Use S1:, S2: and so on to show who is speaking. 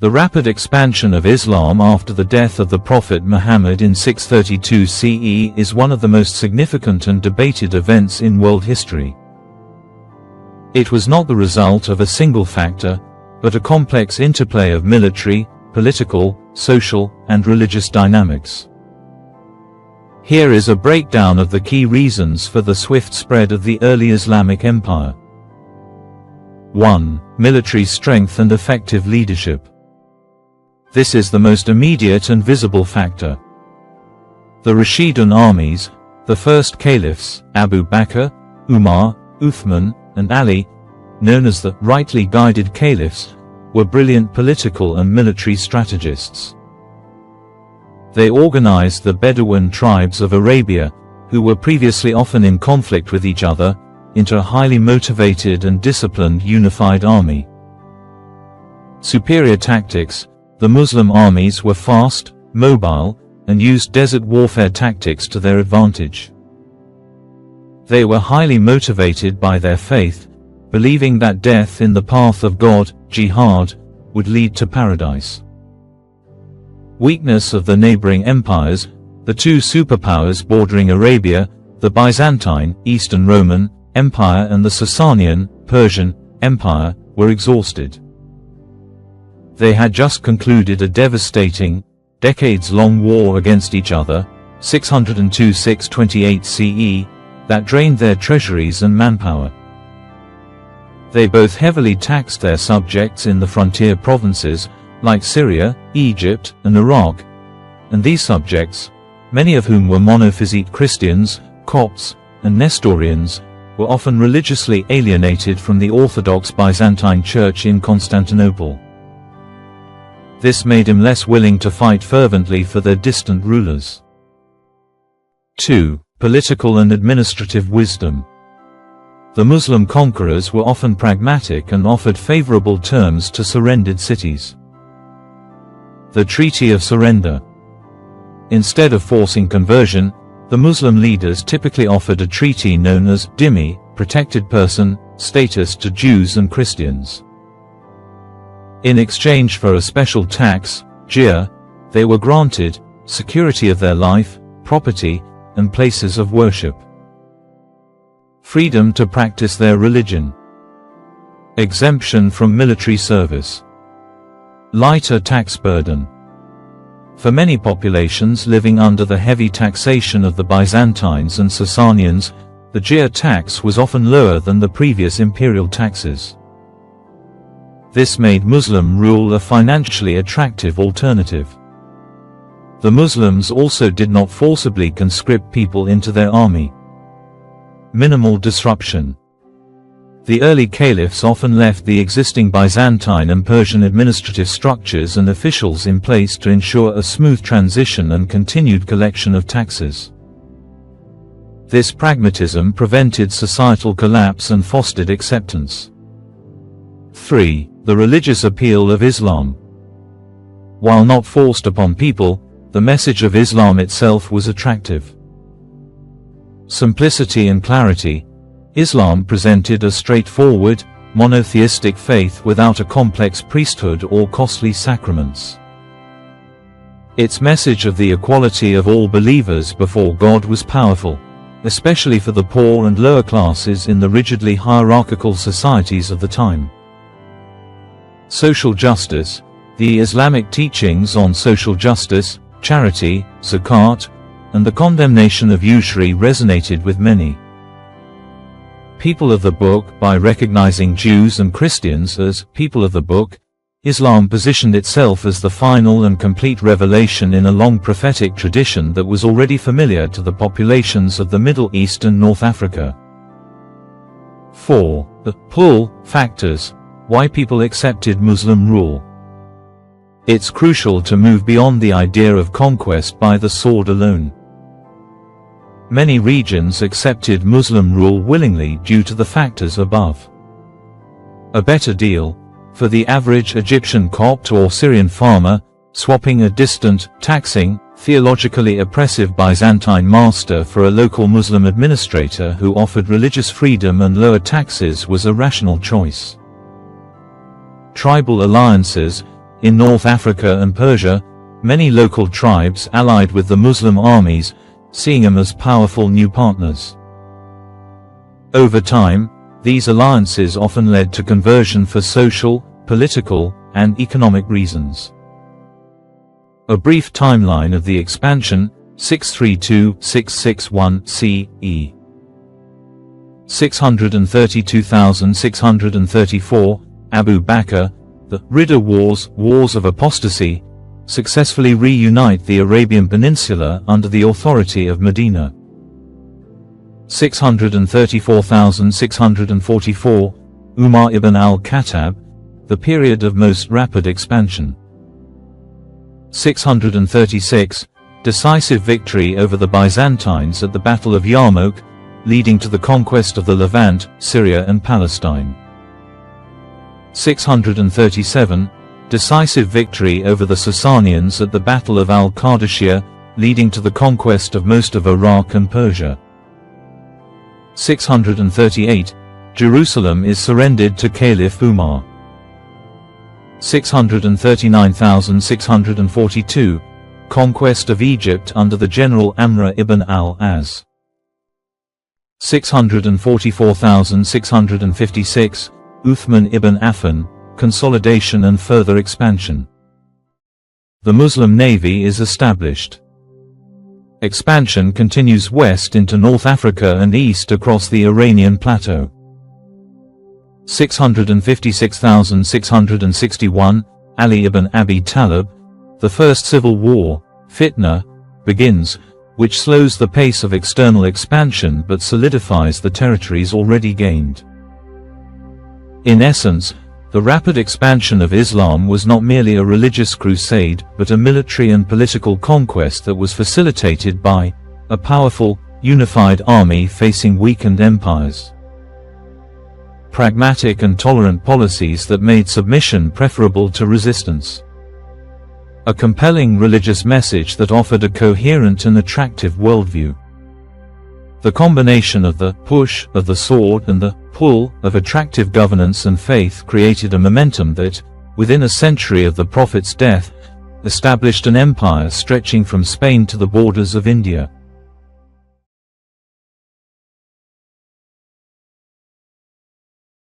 S1: The rapid expansion of Islam after the death of the Prophet Muhammad in 632 CE is one of the most significant and debated events in world history. It was not the result of a single factor, but a complex interplay of military, political, social, and religious dynamics. Here is a breakdown of the key reasons for the swift spread of the early Islamic Empire. 1. Military strength and effective leadership. This is the most immediate and visible factor. The Rashidun armies, the first caliphs, Abu Bakr, Umar, Uthman, and Ali, known as the rightly guided caliphs, were brilliant political and military strategists. They organized the Bedouin tribes of Arabia, who were previously often in conflict with each other, into a highly motivated and disciplined unified army. Superior tactics. The Muslim armies were fast, mobile, and used desert warfare tactics to their advantage. They were highly motivated by their faith, believing that death in the path of God, jihad, would lead to paradise. Weakness of the neighboring empires. The two superpowers bordering Arabia, the Byzantine, Eastern Roman, Empire and the Sasanian, Persian, Empire, were exhausted. They had just concluded a devastating, decades-long war against each other, 602–628 CE, that drained their treasuries and manpower. They both heavily taxed their subjects in the frontier provinces, like Syria, Egypt, and Iraq, and these subjects, many of whom were monophysite Christians, Copts, and Nestorians, were often religiously alienated from the Orthodox Byzantine Church in Constantinople. This made him less willing to fight fervently for their distant rulers. 2. Political and administrative wisdom. The Muslim conquerors were often pragmatic and offered favorable terms to surrendered cities. The Treaty of Surrender. Instead of forcing conversion, the Muslim leaders typically offered a treaty known as dhimmi, protected person, status to Jews and Christians. In exchange for a special tax, jizya, they were granted security of their life, property, and places of worship. Freedom to practice their religion. Exemption from military service. Lighter tax burden. For many populations living under the heavy taxation of the Byzantines and Sasanians, the jizya tax was often lower than the previous imperial taxes. This made Muslim rule a financially attractive alternative. The Muslims also did not forcibly conscript people into their army. Minimal disruption. The early caliphs often left the existing Byzantine and Persian administrative structures and officials in place to ensure a smooth transition and continued collection of taxes. This pragmatism prevented societal collapse and fostered acceptance. 3. The religious appeal of Islam. While not forced upon people, the message of Islam itself was attractive. Simplicity and clarity. Islam presented a straightforward, monotheistic faith without a complex priesthood or costly sacraments. Its message of the equality of all believers before God was powerful, especially for the poor and lower classes in the rigidly hierarchical societies of the time. Social justice. The Islamic teachings on social justice, charity, zakat, and the condemnation of usury resonated with many people of the book. By recognizing Jews and Christians as people of the book, Islam positioned itself as the final and complete revelation in a long prophetic tradition that was already familiar to the populations of the Middle East and North Africa. 4. The pull factors. Why people accepted Muslim rule. It's crucial to move beyond the idea of conquest by the sword alone. Many regions accepted Muslim rule willingly due to the factors above. A better deal, for the average Egyptian Copt or Syrian farmer, swapping a distant, taxing, theologically oppressive Byzantine master for a local Muslim administrator who offered religious freedom and lower taxes was a rational choice. Tribal alliances. In North Africa and Persia, many local tribes allied with the Muslim armies, seeing them as powerful new partners. Over time, these alliances often led to conversion for social, political, and economic reasons. A brief timeline of the expansion: 632-661 CE. 632,634, Abu Bakr, the Ridda Wars, Wars of Apostasy, successfully reunite the Arabian Peninsula under the authority of Medina. 634,644, Umar ibn al-Khattab, the period of most rapid expansion. 636, decisive victory over the Byzantines at the Battle of Yarmouk, leading to the conquest of the Levant, Syria and Palestine. 637, decisive victory over the Sasanians at the Battle of Al-Qadisiyah, leading to the conquest of most of Iraq and Persia. 638, Jerusalem is surrendered to Caliph Umar. 639,642, conquest of Egypt under the general Amr ibn al-As. 644,656, Uthman ibn Affan, consolidation and further expansion. The Muslim navy is established. Expansion continues west into North Africa and east across the Iranian plateau. 656,661, Ali ibn Abi Talib, the First Civil War, Fitna, begins, which slows the pace of external expansion but solidifies the territories already gained. In essence, the rapid expansion of Islam was not merely a religious crusade but a military and political conquest that was facilitated by a powerful, unified army facing weakened empires. Pragmatic and tolerant policies that made submission preferable to resistance. A compelling religious message that offered a coherent and attractive worldview. The combination of the push of the sword and the pull of attractive governance and faith created a momentum that, within a century of the Prophet's death, established an empire stretching from Spain to the borders of India.